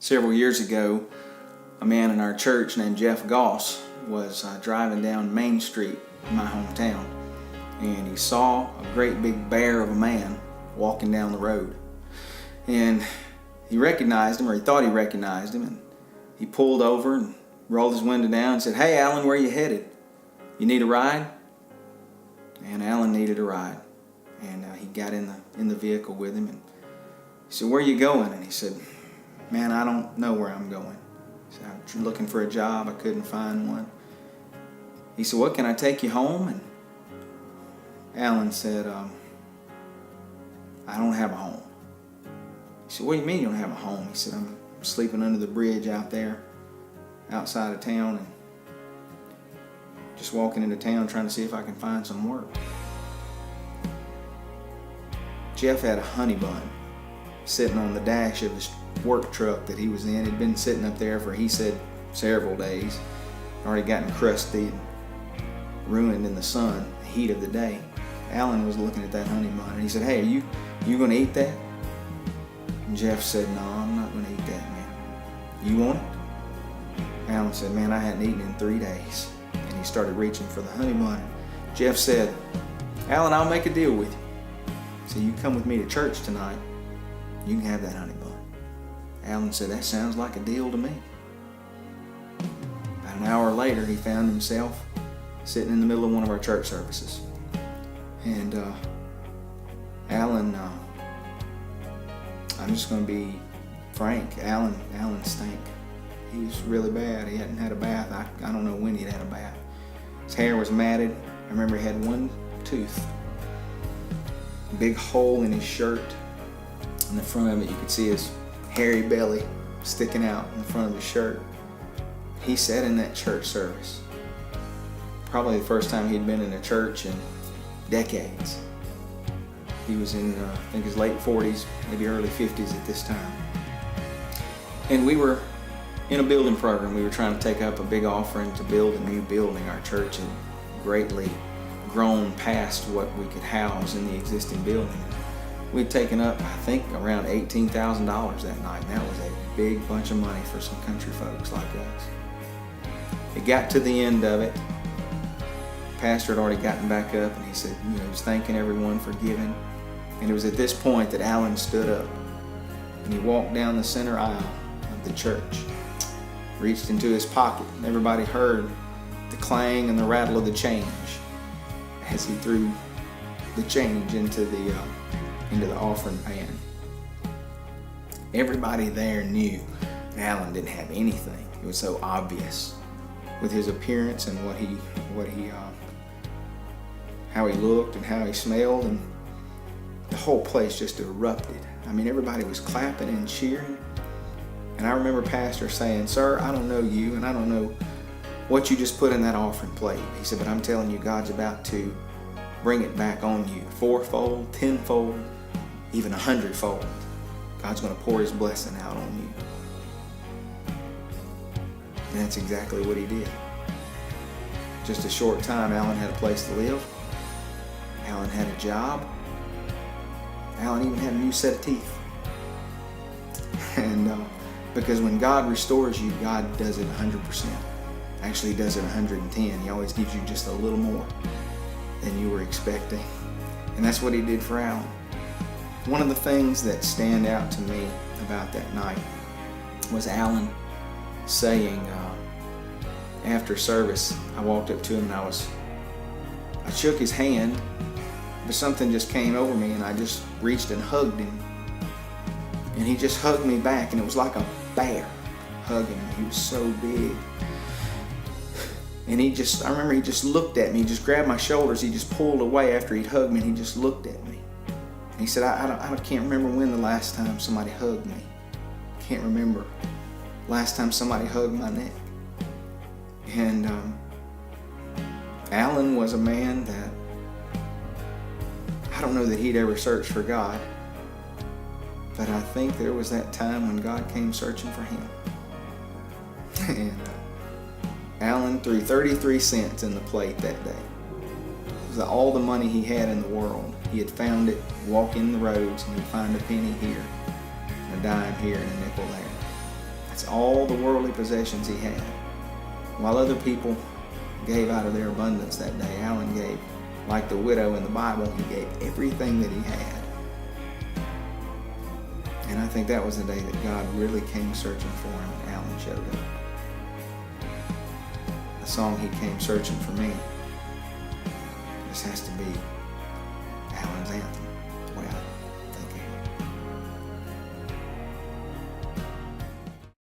Several years ago, a man in our church named Jeff Goss was driving down Main Street in my hometown, and he saw a great big bear of a man walking down the road. And he recognized him, or he thought he recognized him, and he pulled over and rolled his window down and said, "Hey, Alan, where are you headed? You need a ride?" And Alan needed a ride, and he got in the vehicle with him, and he said, "Where are you going?" And he said, "Man, I don't know where I'm going." He said, "I'm looking for a job. I couldn't find one." He said, "What, can I take you home?" And Alan said, "I don't have a home." He said, "What do you mean you don't have a home?" He said, "I'm sleeping under the bridge out there outside of town and just walking into town trying to see if I can find some work." Jeff had a honey bun sitting on the dash of his work truck that he was in. He'd been sitting up there for, he said, several days. Already gotten crusty and ruined in the sun, the heat of the day. Alan was looking at that honey bun and he said, "Hey, are you going to eat that?" And Jeff said, "No, I'm not going to eat that, man. You want it?" Alan said, "Man, I hadn't eaten in 3 days." And he started reaching for the honey bun. Jeff said, "Alan, I'll make a deal with you. So you come with me to church tonight, you can have that honey bun." Alan said, "That sounds like a deal to me." About an hour later, he found himself sitting in the middle of one of our church services. And Alan, I'm just going to be frank, Alan stank. He was really bad. He hadn't had a bath. I don't know when he'd had a bath. His hair was matted. I remember he had one tooth. A big hole in his shirt. In the front of it, you could see his hairy belly sticking out in the front of his shirt. He sat in that church service. Probably the first time he'd been in a church in decades. He was in, I think, his late 40s, maybe early 50s at this time. And we were in a building program. We were trying to take up a big offering to build a new building. Our church had greatly grown past what we could house in the existing building. We'd taken up, I think, around $18,000 that night, and that was a big bunch of money for some country folks like us. It got to the end of it. The pastor had already gotten back up, and he said, he was thanking everyone for giving. And it was at this point that Alan stood up, and he walked down the center aisle of the church, reached into his pocket, and everybody heard the clang and the rattle of the change as he threw the change into the offering pan. Everybody there knew Alan didn't have anything. It was so obvious with his appearance and how he looked and how he smelled, and the whole place just erupted. I mean, everybody was clapping and cheering. And I remember Pastor saying, "Sir, I don't know you, and I don't know what you just put in that offering plate." He said, "But I'm telling you, God's about to bring it back on you, fourfold, tenfold, even 100-fold. God's going to pour His blessing out on you." And that's exactly what He did. Just a short time, Alan had a place to live. Alan had a job. Alan even had a new set of teeth. And because when God restores you, God does it 100%. Actually, He does it 110. He always gives you just a little more than you were expecting. And that's what He did for Alan. One of the things that stand out to me about that night was Alan saying, after service, I walked up to him and I shook his hand, but something just came over me and I just reached and hugged him. And he just hugged me back, and it was like a bear hugging me. He was so big. And I remember he just looked at me. He just grabbed my shoulders. He just pulled away after he'd hugged me, and he just looked at me. And he said, I can't remember when the last time somebody hugged me. Can't remember last time somebody hugged my neck. And Alan was a man that, I don't know that he'd ever searched for God, but I think there was that time when God came searching for him. And Alan threw 33 cents in the plate that day. It was all the money he had in the world. He had found it walking the roads, and he'd find a penny here, a dime here, and a nickel there. That's all the worldly possessions he had. While other people gave out of their abundance that day, Alan gave, like the widow in the Bible, he gave everything that he had. And I think that was the day that God really came searching for him, and Alan showed up. The song He Came Searching for Me, this has to be Alan's anthem. Well,